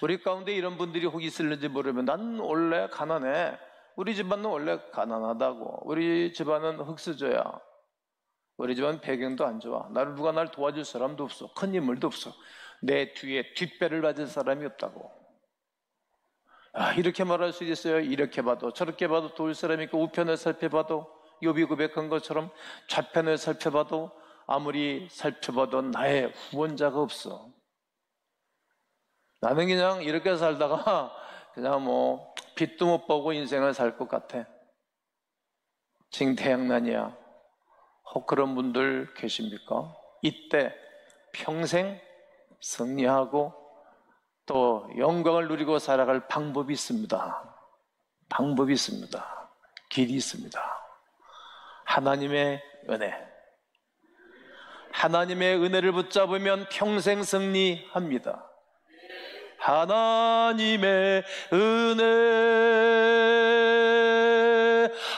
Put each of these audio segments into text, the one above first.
우리 가운데 이런 분들이 혹 있을는지 모르면 난 원래 가난해, 우리 집안은 원래 가난하다고, 우리 집안은 흙수저야, 우리 집안 배경도 안 좋아, 누가 날 도와줄 사람도 없어, 큰 인물도 없어, 내 뒤에 뒷배를 맞을 사람이 없다고. 이렇게 말할 수 있어요. 이렇게 봐도 저렇게 봐도 도울 사람이 있고, 우편을 살펴봐도 욥이 고백한 것처럼 좌편을 살펴봐도 아무리 살펴봐도 나의 후원자가 없어. 나는 그냥 이렇게 살다가 그냥 빛도 못 보고 인생을 살 것 같아. 징태양난이야. 혹 그런 분들 계십니까? 이때 평생 승리하고 또 영광을 누리고 살아갈 방법이 있습니다. 방법이 있습니다. 길이 있습니다. 하나님의 은혜. 하나님의 은혜를 붙잡으면 평생 승리합니다. 하나님의 은혜,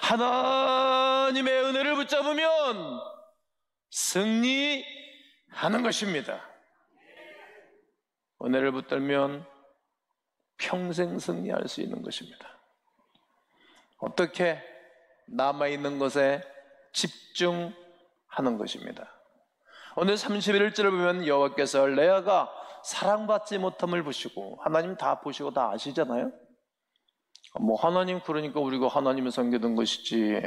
하나님의 은혜를 붙잡으면 승리하는 것입니다. 은혜를 붙들면 평생 승리할 수 있는 것입니다. 어떻게? 남아있는 것에 집중하는 것입니다. 오늘 31절을 보면 여호와께서 레아가 사랑받지 못함을 보시고, 하나님 다 보시고 다 아시잖아요. 하나님 그러니까 우리가 하나님을 섬기던 것이지,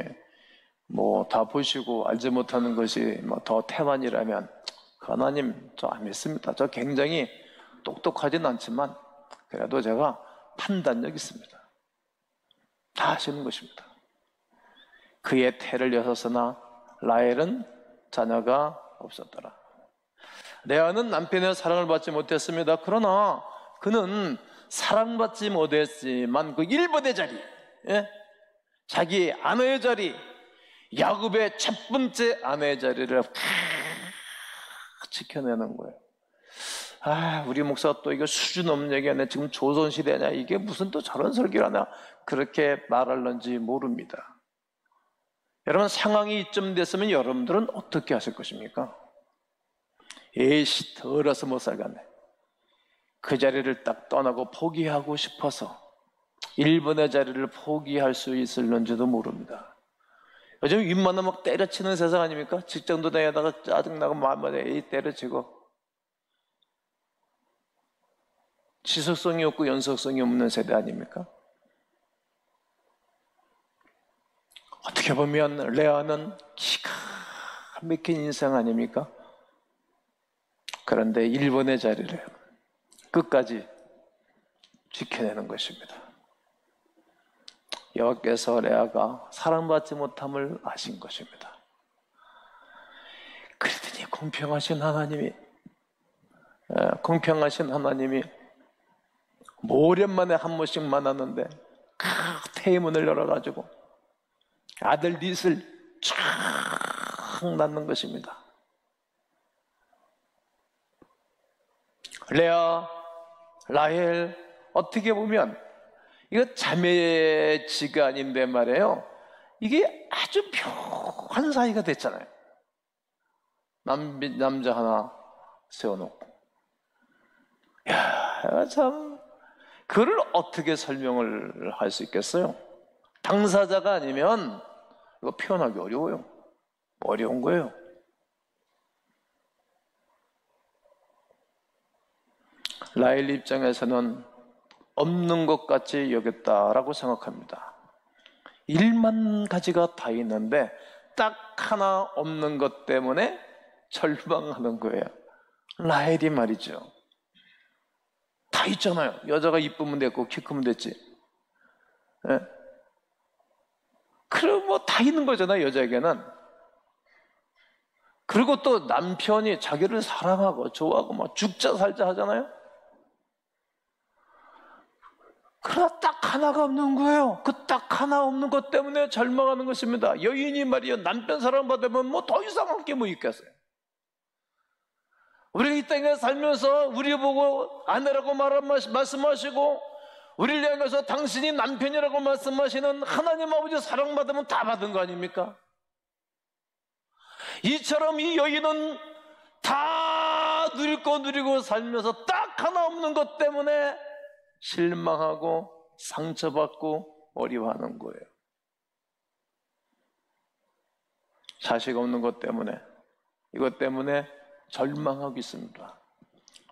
다 보시고 알지 못하는 것이 더 태만이라면 하나님 저 안 믿습니다. 저 굉장히 똑똑하진 않지만 그래도 제가 판단력 있습니다. 다 아시는 것입니다. 그의 태를 여섰으나 라헬은 자녀가 없었더라. 레아는 남편의 사랑을 받지 못했습니다. 그러나 그는 사랑받지 못했지만 그 1번의 자리, 자기 아내의 자리, 야곱의 첫 번째 아내의 자리를 지켜내는 거예요. 우리 목사 또 이거 수준 없는 얘기하네. 지금 조선시대냐, 이게 무슨 또 저런 설교를 하냐, 그렇게 말할런지 모릅니다. 여러분, 상황이 이쯤 됐으면 여러분들은 어떻게 하실 것입니까? 에이씨, 더러서 못 살겠네. 그 자리를 딱 떠나고 포기하고 싶어서 1번의 자리를 포기할 수 있을는지도 모릅니다. 요즘 윗마나 막 때려치는 세상 아닙니까? 직장도 다니다가 짜증나고 마음마다 때려치고, 지속성이 없고 연속성이 없는 세대 아닙니까? 어떻게 보면 레아는 기가 막힌 인생 아닙니까? 그런데 1번의 자리를 끝까지 지켜내는 것입니다. 여호와께서 레아가 사랑받지 못함을 아신 것입니다. 그러더니 공평하신 하나님이 모련만에 한 번씩 만났는데 태의 문을 열어가지고 아들 릿을 쫙 낳는 것입니다. 레아, 라헬, 어떻게 보면 이거 자매지간인데 말이에요. 이게 아주 묘한 사이가 됐잖아요. 남자 하나 세워놓고. 참, 그걸 어떻게 설명을 할 수 있겠어요? 당사자가 아니면 이거 표현하기 어려워요. 어려운 거예요. 라헬 입장에서는 없는 것 같이 여겼다라고 생각합니다. 1만 가지가 다 있는데 딱 하나 없는 것 때문에 절망하는 거예요. 라헬이 말이죠. 다 있잖아요. 여자가 이쁘면 됐고 키 크면 됐지. 그럼 다 있는 거잖아요, 여자에게는. 그리고 또 남편이 자기를 사랑하고 좋아하고 막 죽자 살자 하잖아요. 그러나 딱 하나가 없는 거예요. 그 딱 하나 없는 것 때문에 절망하는 것입니다. 여인이 말이요, 남편 사랑받으면 더 이상 할 게 뭐 있겠어요. 우리 이 땅에 살면서 우리 보고 아내라고 말씀하시고, 우리를 향해서 당신이 남편이라고 말씀하시는 하나님 아버지 사랑받으면 다 받은 거 아닙니까? 이처럼 이 여인은 다 누리고 살면서 딱 하나 없는 것 때문에 실망하고 상처받고 어려워하는 거예요. 자식 없는 것 때문에, 이것 때문에 절망하고 있습니다.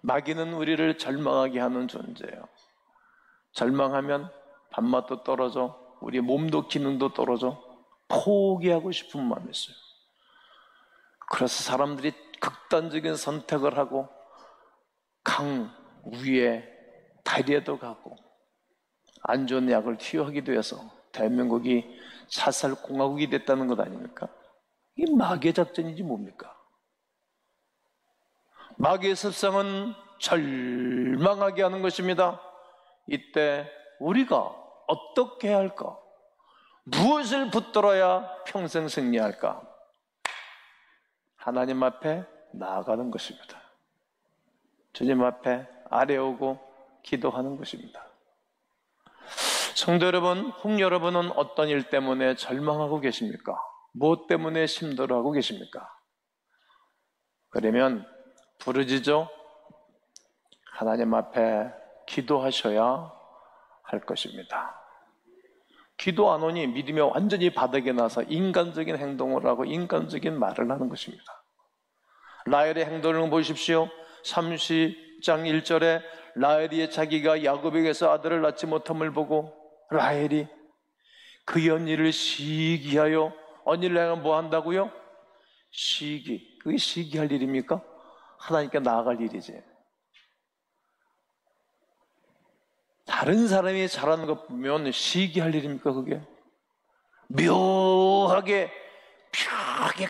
마귀는 우리를 절망하게 하는 존재예요. 절망하면 밥맛도 떨어져, 우리 몸도 기능도 떨어져, 포기하고 싶은 마음이 있어요. 그래서 사람들이 극단적인 선택을 하고 강 위에 다리에도 가고 안 좋은 약을 투여하기도 해서 대한민국이 사살공화국이 됐다는 것 아닙니까? 이게 마귀의 작전이지 뭡니까? 마귀의 습성은 절망하게 하는 것입니다. 이때 우리가 어떻게 해야 할까? 무엇을 붙들어야 평생 승리할까? 하나님 앞에 나아가는 것입니다. 주님 앞에 아뢰오고 기도하는 것입니다. 성도 여러분, 혹 여러분은 어떤 일 때문에 절망하고 계십니까? 무엇 때문에 힘들어하고 계십니까? 그러면 부르짖어 하나님 앞에 기도하셔야 할 것입니다. 기도 안 오니 믿음이 완전히 바닥에 나서 인간적인 행동을 하고 인간적인 말을 하는 것입니다. 라헬의 행동을 보십시오. 30장 1절에 라헬이 자기가 야곱에게서 아들을 낳지 못함을 보고 라헬이 그의 언니를 시기하여, 언니를 향하면 뭐 한다고요? 시기. 그게 시기할 일입니까? 하나님께 나아갈 일이지. 다른 사람이 잘하는 것 보면 시기할 일입니까 그게? 묘하게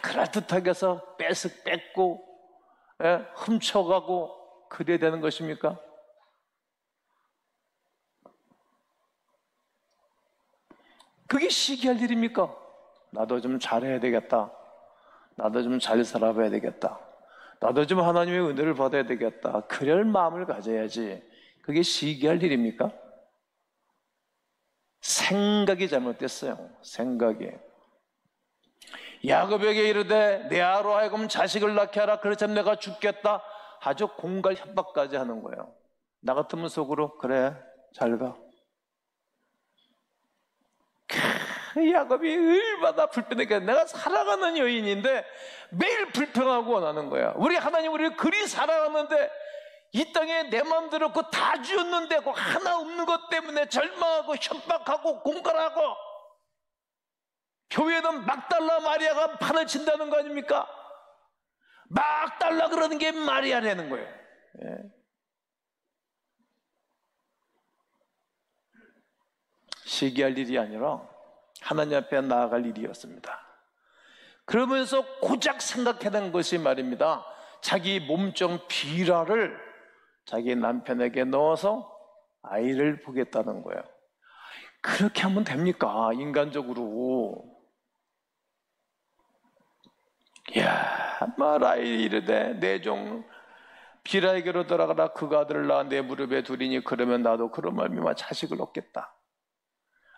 그럴듯하게 해서 뺏고 훔쳐가고 그래야 되는 것입니까? 그게 시기할 일입니까? 나도 좀 잘해야 되겠다. 나도 좀 잘 살아봐야 되겠다. 나도 좀 하나님의 은혜를 받아야 되겠다. 그럴 마음을 가져야지. 그게 시기할 일입니까? 생각이 잘못됐어요. 생각이. 야곱에게 이르되 내 아로 하여금 자식을 낳게 하라. 그렇다면 내가 죽겠다. 아주 공갈 협박까지 하는 거예요. 나 같으면 속으로 그래 잘 가. 야곱이 얼마나 불편하게, 내가 사랑하는 여인인데 매일 불평하고 원하는 거야. 우리 하나님 우리를 그리 사랑하는데 이 땅에 내 마음대로 그 다 주었는데 그 하나 없는 것 때문에 절망하고 협박하고 공갈하고, 교회는 막달라 마리아가 판을 친다는 거 아닙니까? 막달라 그러는 게 마리아라는 거예요. 예. 시기할 일이 아니라 하나님 앞에 나아갈 일이었습니다. 그러면서 고작 생각해낸 것이 말입니다. 자기 몸종 비라를 자기 남편에게 넣어서 아이를 보겠다는 거예요. 그렇게 하면 됩니까? 인간적으로. 이야, 라헬이 이르되 내 종 비라에게로 돌아가라. 그가 아들을 낳아 내 무릎에 두리니 그러면 나도 그런 말미암아 자식을 얻겠다.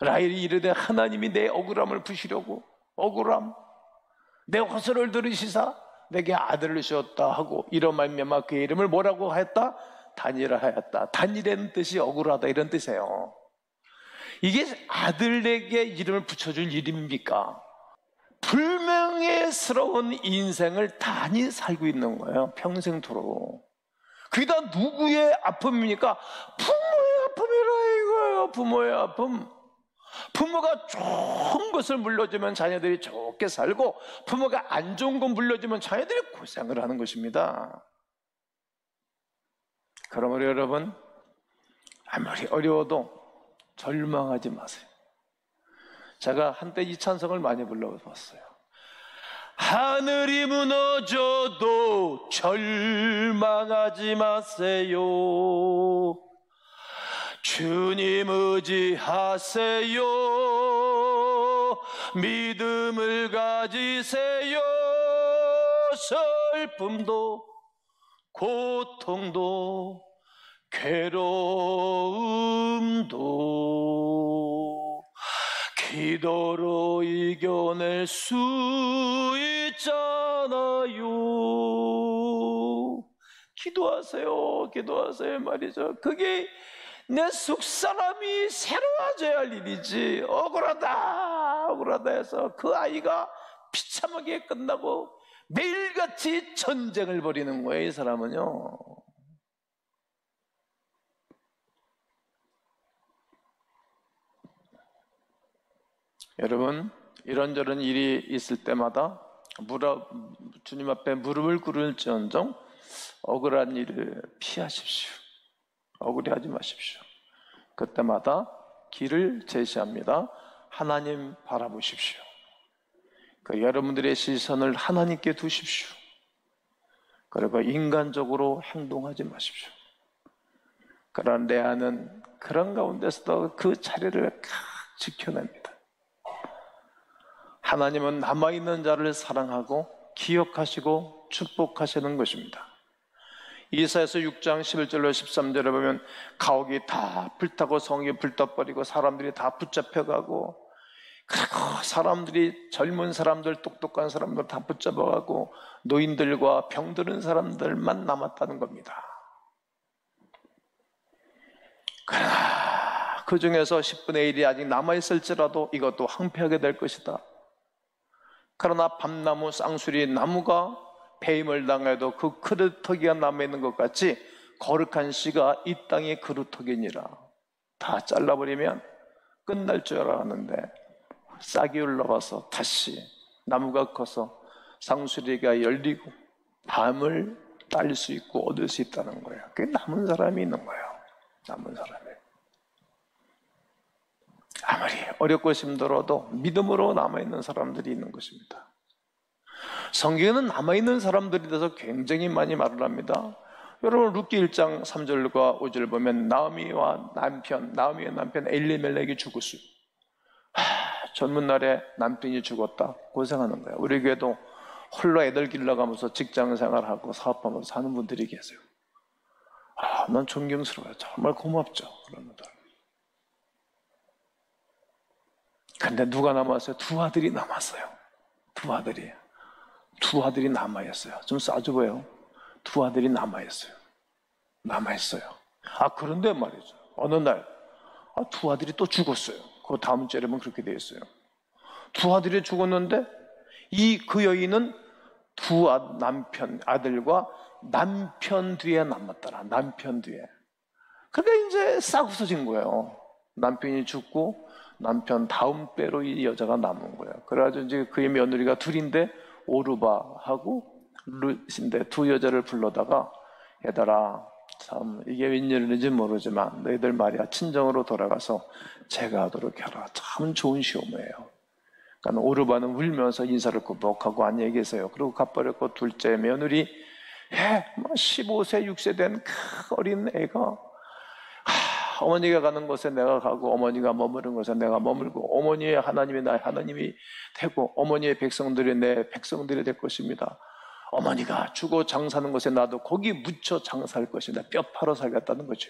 라헬이 이르되 하나님이 내 억울함을 푸시려고, 억울함, 내 호소를 들으시사 내게 아들을 주었다 하고 이런 말미암아 그의 이름을 뭐라고 하였다? 다니엘을 하였다. 다니엘의 뜻이 억울하다 이런 뜻이에요. 이게 아들에게 이름을 붙여줄 일입니까? 불명예스러운 인생을 단히 살고 있는 거예요. 평생토록. 그게 다 누구의 아픔입니까? 부모의 아픔이라 이거예요. 부모의 아픔. 부모가 좋은 것을 물려주면 자녀들이 좋게 살고, 부모가 안 좋은 것 물려주면 자녀들이 고생을 하는 것입니다. 그러므로 여러분, 아무리 어려워도 절망하지 마세요. 제가 한때 이 찬송을 많이 불러봤어요. 하늘이 무너져도 절망하지 마세요. 주님 의지하세요. 믿음을 가지세요. 슬픔도 고통도 괴로움도 기도로 이겨낼 수 있잖아요. 기도하세요. 기도하세요 말이죠. 그게 내 숙사람이 새로워져야 할 일이지. 억울하다 억울하다 해서 그 아이가 비참하게 끝나고 매일같이 전쟁을 벌이는 거예요. 이 사람은요. 여러분, 이런저런 일이 있을 때마다 주님 앞에 무릎을 꿇을지언정 억울한 일을 피하십시오. 억울해하지 마십시오. 그때마다 길을 제시합니다. 하나님 바라보십시오. 여러분들의 시선을 하나님께 두십시오. 그리고 인간적으로 행동하지 마십시오. 그러나 레아는 그런 가운데서도 그 자리를 지켜냅니다. 하나님은 남아있는 자를 사랑하고 기억하시고 축복하시는 것입니다. 이사야서 6장 11절로 13절에 보면 가옥이 다 불타고 성이 불떠버리고 사람들이 다 붙잡혀가고, 그리고 사람들이, 젊은 사람들, 똑똑한 사람들 다 붙잡아가고 노인들과 병드는 사람들만 남았다는 겁니다. 그러나 그 중에서 10분의 1이 아직 남아있을지라도 이것도 황폐하게 될 것이다. 그러나 밤나무, 쌍수리 나무가 배임을 당해도 그 그루터기가 남아있는 것 같이 거룩한 씨가 이 땅의 그루터기니라. 다 잘라버리면 끝날 줄 알았는데 싹이 올라와서 다시 나무가 커서 쌍수리가 열리고 밤을 딸 수 있고 얻을 수 있다는 거예요. 그게 남은 사람이 있는 거예요. 남은 사람이. 아무리 어렵고 힘들어도 믿음으로 남아있는 사람들이 있는 것입니다. 성경에는 남아있는 사람들에 대해서 굉장히 많이 말을 합니다. 여러분, 룻기 1장 3절과 5절 보면 나오미의 남편 엘리멜렉이 죽었어요. 젊은 날에 남편이 죽었다. 고생하는 거야. 우리 교회도 홀로 애들 길러가면서 직장 생활하고 사업하면서 사는 분들이 계세요. 난 존경스러워요. 정말 고맙죠. 그런 분들. 근데 누가 남았어요? 두 아들이 남았어요. 두 아들이 남아있어요. 좀 싸줘봐요. 두 아들이 남아있어요. 그런데 말이죠. 어느 날, 두 아들이 또 죽었어요. 그 다음 주에 보면 그렇게 되어 있어요. 두 아들이 죽었는데, 그 여인은 두 아들과 남편 뒤에 남았더라. 남편 뒤에. 그러니까 이제 싹 없어진 거예요. 남편이 죽고, 남편 다음 배로 이 여자가 남은 거예요. 그래가지고 이제 그의 며느리가 둘인데, 오르바하고 룻인데 두 여자를 불러다가, 얘들아, 참 이게 웬일인지 모르지만 너희들 말이야 친정으로 돌아가서 제가 하도록 해라. 참 좋은 시어머니예요. 그러니까 오르바는 울면서 인사를 고백하고 안녕히 계세요. 그리고 가버렸고, 둘째 며느리 15세 6세 된 그 어린 애가 어머니가 가는 곳에 내가 가고 어머니가 머무른 곳에 내가 머물고, 어머니의 하나님이 나의 하나님이 되고 어머니의 백성들이 내 백성들이 될 것입니다. 어머니가 주고 장사하는 곳에 나도 거기 묻혀 장사할 것입니다. 뼈 팔아 살겠다는 거죠.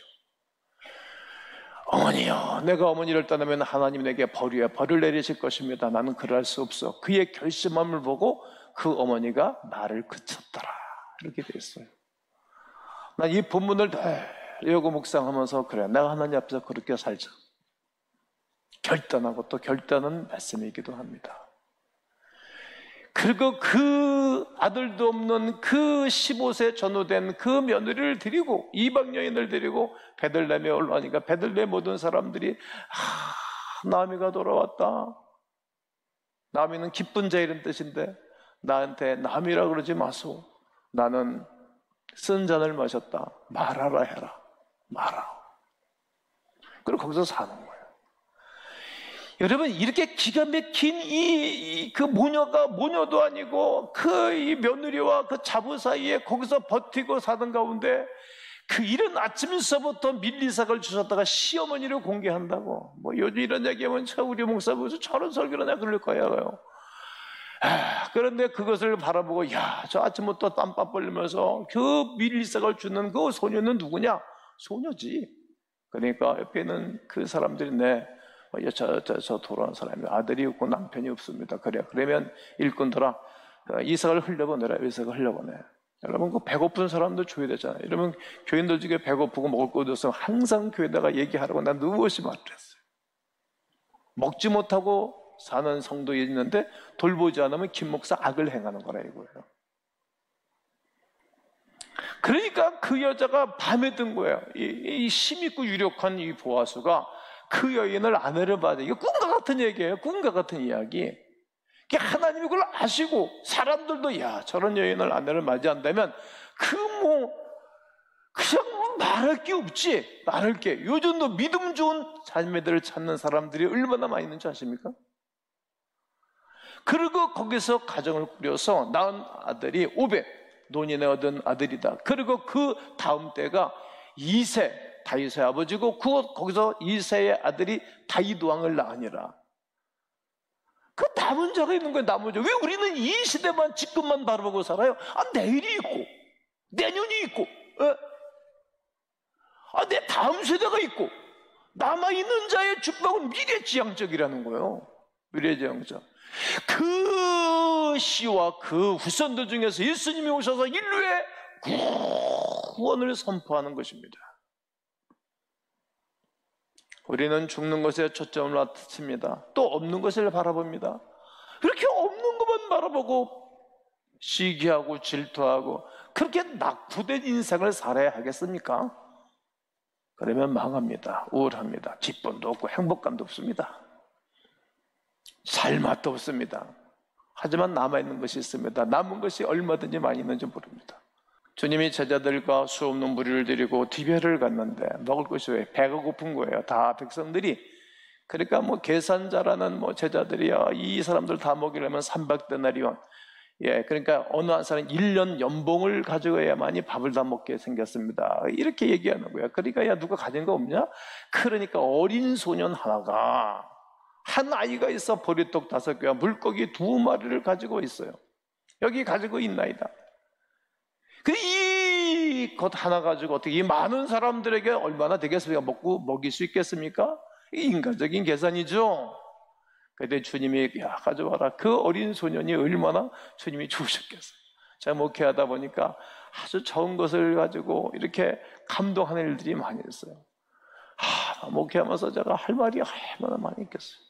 어머니요, 내가 어머니를 떠나면 하나님 내게 벌을 내리실 것입니다. 나는 그럴 수 없어. 그의 결심함을 보고 그 어머니가 말을 그쳤더라. 이렇게 되어 있어요. 난 이 본문을 여고 묵상하면서 그래, 내가 하나님 앞에서 그렇게 살자 결단하고 또 결단은 말씀이기도 합니다. 그리고 그 아들도 없는 그 15세 전후된 그 며느리를 데리고, 이방 여인을 데리고 베들레헴에 올라오니까 베들레헴 모든 사람들이 나미가 돌아왔다. 나미는 기쁜 자 이런 뜻인데 나한테 나미라 그러지 마소. 나는 쓴 잔을 마셨다. 말하라 해라. 말하라. 그리고 거기서 사는 거예요. 여러분, 이렇게 기가 막힌 그 모녀도 아니고 이 며느리와 그 자부 사이에 거기서 버티고 사는 가운데 그 이른 아침서부터 밀리삭을 주셨다가 시어머니를 공개한다고. 요즘 이런 얘기하면 우리 목사 보면서 저런 설교를 내가 그럴 거예요. 그런데 그것을 바라보고, 저 아침부터 땀밥 벌리면서 그 밀리삭을 주는 그 소녀는 누구냐? 소녀지. 그러니까 옆에 있는 그 사람들이 저 돌아온 사람이 아들이 없고 남편이 없습니다. 그러면 일꾼들아, 이삭을 흘려보내라. 이삭을 흘려보내. 여러분, 그 배고픈 사람도 줘야 되잖아요. 여러분, 교인들 중에 배고프고 먹을 거 없으면 항상 교회다가 얘기하라고 난 누구시 말했어요. 먹지 못하고 사는 성도 있는데 돌보지 않으면 김 목사 악을 행하는 거라 이거예요. 그러니까 그 여자가 밤에 든 거예요. 이 힘있고 유력한 이 보아스가 그 여인을 아내를 받아. 이거 꿈과 같은 얘기예요. 꿈과 같은 이야기. 하나님이 그걸 아시고 사람들도 야, 저런 여인을 아내를 맞이한다면 그냥 말할 게 없지. 말할 게. 요즘도 믿음 좋은 자매들을 찾는 사람들이 얼마나 많이 있는지 아십니까? 그리고 거기서 가정을 꾸려서 낳은 아들이 오벳, 논인에 얻은 아들이다. 그리고 그 다음 때가 이세, 다윗의 아버지고 거기서 이세의 아들이 다윗 왕을 낳으니라. 그 남은 자가 있는 거예요. 남은 자. 왜 우리는 이 시대만 지금만 바라보고 살아요? 내일이 있고 내년이 있고 내 다음 세대가 있고 남아있는 자의 축복은 미래지향적이라는 거예요. 미래지향적. 그 시와 그 후손들 중에서 예수님이 오셔서 인류의 구원을 선포하는 것입니다. 우리는 죽는 것에 초점을 맞춥니다. 또 없는 것을 바라봅니다. 그렇게 없는 것만 바라보고 시기하고 질투하고 그렇게 낙후된 인생을 살아야 하겠습니까? 그러면 망합니다. 우울합니다. 기쁨도 없고 행복감도 없습니다. 살 맛도 없습니다. 하지만 남아있는 것이 있습니다. 남은 것이 얼마든지 많이 있는지 모릅니다. 주님이 제자들과 수없는 무리를 데리고 디베를 갔는데 먹을 것이 왜? 배가 고픈 거예요. 다 백성들이. 그러니까 계산자라는 제자들이야 이 사람들 다 먹이려면 300데나리온. 그러니까 어느 한 사람은 1년 연봉을 가져가야만이 밥을 다 먹게 생겼습니다. 이렇게 얘기하는 거야. 그러니까 야 누가 가진 거 없냐? 그러니까 어린 소년 하나가 한 아이가 있어 보리떡 5개와 물고기 2마리를 가지고 있어요. 여기 가지고 있나이다. 것 하나 가지고 어떻게 이 많은 사람들에게 얼마나 되겠습니까? 먹일 수 있겠습니까? 인간적인 계산이죠. 그때 주님이 야 가져와라. 그 어린 소년이 얼마나 주님이 좋으셨겠어요. 제가 목회하다 보니까 아주 적은 것을 가지고 이렇게 감동하는 일들이 많이 있어요. 목회하면서 제가 할 말이 얼마나 많이 있겠어요.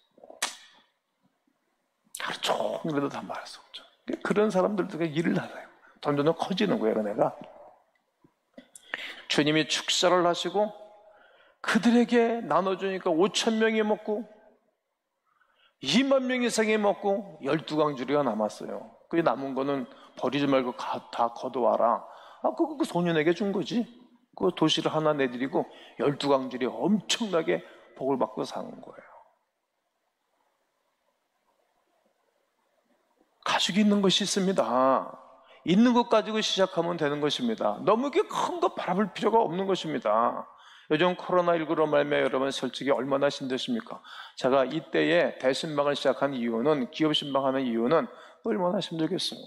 하루 종일도 다 말할 수 없죠. 그런 사람들도 일을 하세요. 점점 커지는 거예요. 내가 주님이 축사를 하시고 그들에게 나눠주니까 5,000명이 먹고 2만 명 이상이 먹고 12강주리가 남았어요. 그 남은 거는 버리지 말고 다 걷어와라. 그 소년에게 준 거지. 그 도시를 하나 내드리고 12강주리 엄청나게 복을 받고 사는 거예요. 가지고 있는 것이 있습니다. 있는 것 가지고 시작하면 되는 것입니다. 너무 큰 거 바라볼 필요가 없는 것입니다. 요즘 코로나19로 말미암아 여러분 솔직히 얼마나 힘드십니까? 제가 이때에 대신방을 시작한 이유는, 기업 신방하는 이유는 얼마나 힘들겠어요.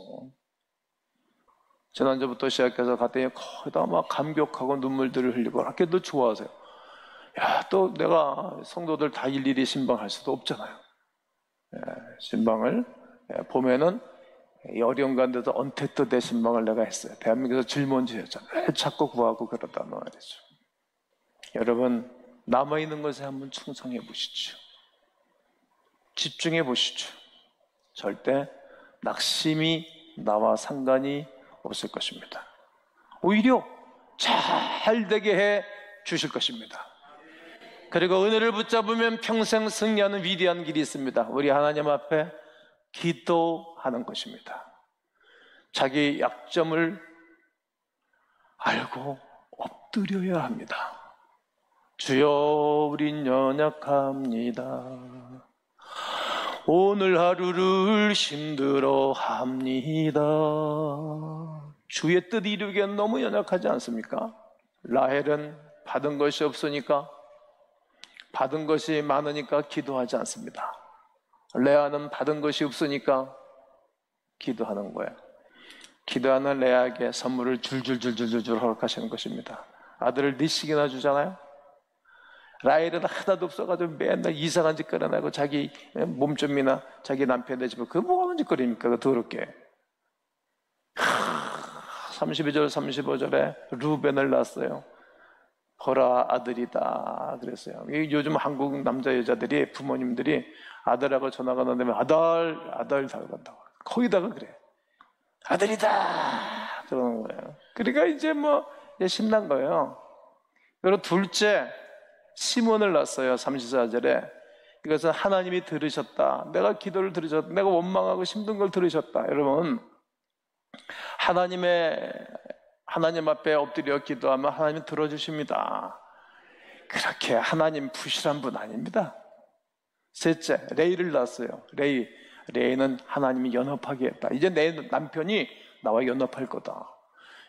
지난주부터 시작해서 갔더니 거의 다 막 감격하고 눈물들을 흘리고 그렇게도 좋아하세요. 또 내가 성도들 다 일일이 신방할 수도 없잖아요. 신방을 봄에는 이 어려운 가운데서 언택트 대신방을 내가 했어요. 대한민국에서 질문지였잖아요. 찾고 구하고 그러다 말이죠. 여러분 남아있는 것에 한번 충성해 보시죠. 집중해 보시죠. 절대 낙심이 나와 상관이 없을 것입니다. 오히려 잘 되게 해 주실 것입니다. 그리고 은혜를 붙잡으면 평생 승리하는 위대한 길이 있습니다. 우리 하나님 앞에 기도하는 것입니다. 자기 약점을 알고 엎드려야 합니다. 주여 우린 연약합니다. 오늘 하루를 힘들어합니다. 주의 뜻 이루기엔 너무 연약하지 않습니까? 라헬은 받은 것이 없으니까, 받은 것이 많으니까 기도하지 않습니다. 레아는 받은 것이 없으니까 기도하는 거예요. 기도하는 레아에게 선물을 줄줄줄줄줄 허락하시는 것입니다. 아들을 넷씩이나 주잖아요. 라헬은 하나도 없어가지고 맨날 이상한 짓거리 하고 자기 몸좀이나 자기 남편의 집에 그거 뭐가 하는 짓거리입니까? 그 더럽게 32절 35절에 루벤을 낳았어요. 보라 아들이다 그랬어요. 요즘 한국 남자 여자들이 부모님들이 아들하고 전화가 나면 아들 다간다고 거기다가 그래. 아들이다 그러는 거예요. 그러니까 이제 이제 신난 거예요. 그리고 둘째 시몬을 낳았어요. 34절에. 이것은 하나님이 들으셨다. 내가 기도를 들으셨다. 내가 원망하고 힘든 걸 들으셨다. 여러분, 하나님 앞에 엎드려 기도하면 하나님이 들어주십니다. 그렇게 하나님 부실한 분 아닙니다. 셋째, 레이를 낳았어요. 레이는 하나님이 연합하게 했다. 이제 내 남편이 나와 연합할 거다.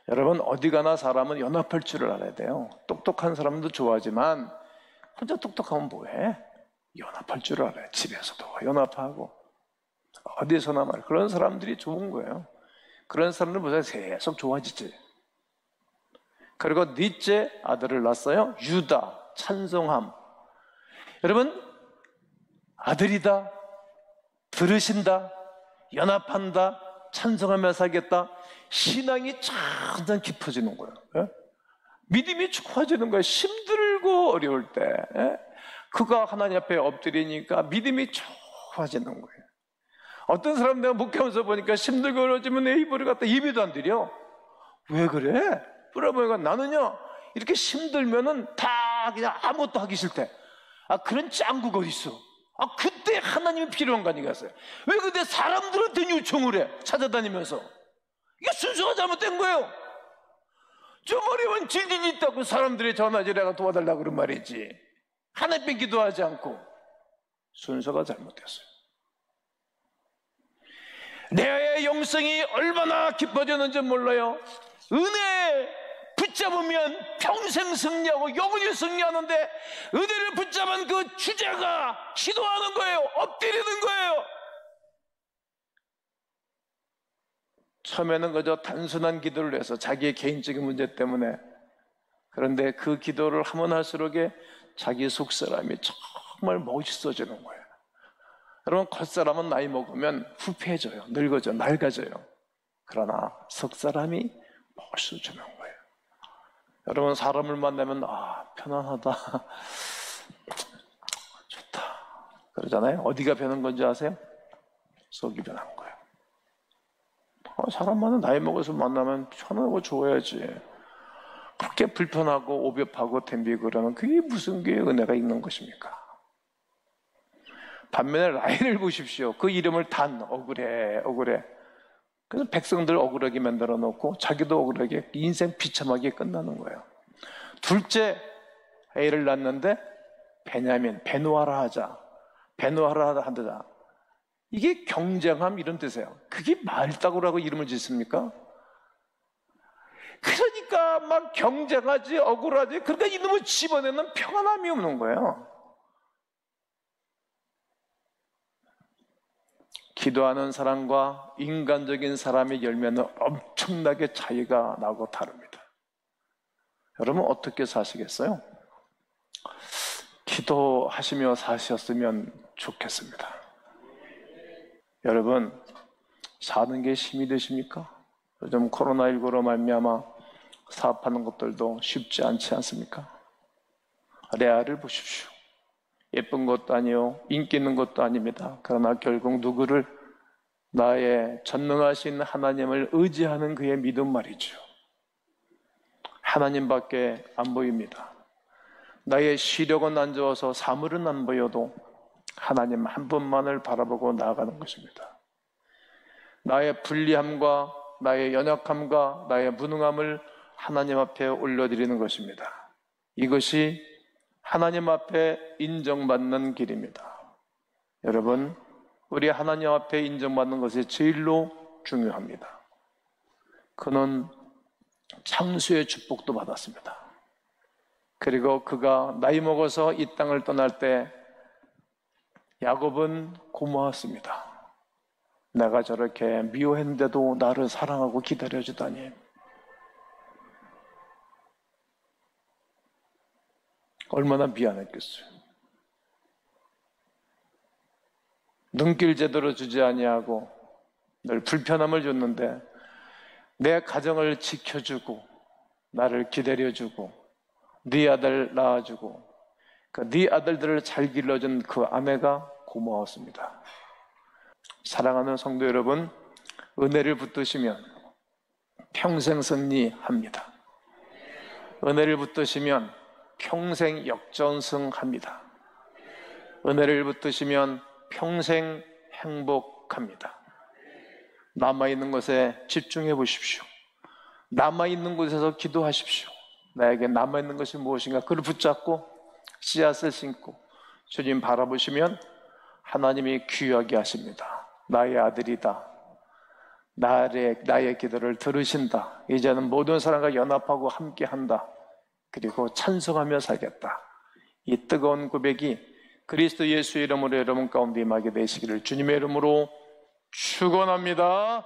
여러분, 어디 가나 사람은 연합할 줄을 알아야 돼요. 똑똑한 사람도 좋아하지만 혼자 똑똑하면 뭐해? 연합할 줄을 알아요. 집에서도 연합하고 어디서나 말. 그런 사람들이 좋은 거예요. 그런 사람들 보세요. 계속 좋아지지. 그리고 넷째 아들을 낳았어요. 유다, 찬송함. 여러분, 아들이다, 들으신다, 연합한다, 찬송하며 살겠다. 신앙이 점점 깊어지는 거예요. 예? 믿음이 좋아지는 거예요. 힘들고 어려울 때. 예? 그가 하나님 앞에 엎드리니까 믿음이 좋아지는 거예요. 어떤 사람 내가 목회하면서 보니까 힘들고 어려워지면 내 입을 갖다 예배도 안 드려. 왜 그래? 물어보니까 나는요 이렇게 힘들면은 다 그냥 아무것도 하기 싫대. 그런 짱구가 어디 있어? 그때 하나님이 필요한 거 아니겠어요? 왜 근데 사람들한테 요청을 해? 찾아다니면서. 이게 순서가 잘못된 거예요. 좀 어려운 질질이 있다고 사람들이 전화질해가 도와달라고 그런 말이지. 하나님 기도하지 않고. 순서가 잘못됐어요. 내 영성이 얼마나 깊어졌는지 몰라요. 은혜 붙잡으면 평생 승리하고 영원히 승리하는데 은혜를 붙잡은 그 주제가 기도하는 거예요. 엎드리는 거예요. 처음에는 그저 단순한 기도를 해서 자기의 개인적인 문제 때문에. 그런데 그 기도를 하면 할수록 자기 속사람이 정말 멋있어지는 거예요. 여러분, 겉사람은 나이 먹으면 후패해져요. 늙어져, 낡아져요. 그러나 속사람이 멋있어지는 거예요. 여러분, 사람을 만나면 편안하다, 좋다 그러잖아요. 어디가 변한 건지 아세요? 속이 변한 거예요. 사람만은 나이 먹어서 만나면 편하고 좋아야지. 그렇게 불편하고 오벽하고 덤비고 그러면 그게 무슨 게 은혜가 있는 것입니까? 반면에 라헬을 보십시오. 그 이름을 단, 억울해. 그래서 백성들 억울하게 만들어 놓고 자기도 억울하게 인생 비참하게 끝나는 거예요. 둘째 애를 낳는데 베냐민, 베노아라 하자. 이게 경쟁함 이런 뜻이에요. 그게 말다구라고 이름을 짓습니까? 그러니까 막 경쟁하지, 억울하지. 그러니까 이놈을 집어내는 평안함이 없는 거예요. 기도하는 사람과 인간적인 사람의 열매는 엄청나게 차이가 나고 다릅니다. 여러분, 어떻게 사시겠어요? 기도하시며 사셨으면 좋겠습니다. 여러분, 사는 게 힘이 드십니까? 요즘 코로나19로 말미암아 사업하는 것들도 쉽지 않지 않습니까? 레아를 보십시오. 예쁜 것도 아니요, 인기 있는 것도 아닙니다. 그러나 결국 누구를? 나의 전능하신 하나님을 의지하는 그의 믿음 말이죠. 하나님밖에 안 보입니다. 나의 시력은 안 좋아서 사물은 안 보여도 하나님 한 분만을 바라보고 나아가는 것입니다. 나의 불리함과 나의 연약함과 나의 무능함을 하나님 앞에 올려드리는 것입니다. 이것이 하나님 앞에 인정받는 길입니다. 여러분, 우리 하나님 앞에 인정받는 것이 제일로 중요합니다. 그는 창수의 축복도 받았습니다. 그리고 그가 나이 먹어서 이 땅을 떠날 때 야곱은 고마웠습니다. 내가 저렇게 미워했는데도 나를 사랑하고 기다려주다니. 얼마나 미안했겠어요. 눈길 제대로 주지 아니하고 늘 불편함을 줬는데 내 가정을 지켜주고 나를 기다려주고 네 아들 낳아주고 네 아들들을 잘 길러준 그 아내가 고마웠습니다. 사랑하는 성도 여러분, 은혜를 붙드시면 평생 승리합니다. 은혜를 붙드시면 평생 역전승합니다. 은혜를 붙드시면 평생 행복합니다. 남아있는 것에 집중해 보십시오. 남아있는 곳에서 기도하십시오. 나에게 남아있는 것이 무엇인가 그를 붙잡고 씨앗을 심고 주님 바라보시면 하나님이 귀하게 하십니다. 나의 아들이다. 나의 기도를 들으신다. 이제는 모든 사람과 연합하고 함께한다. 그리고 찬송하며 살겠다. 이 뜨거운 고백이 그리스도 예수의 이름으로 여러분 가운데 임하게 되시기를 주님의 이름으로 축원합니다.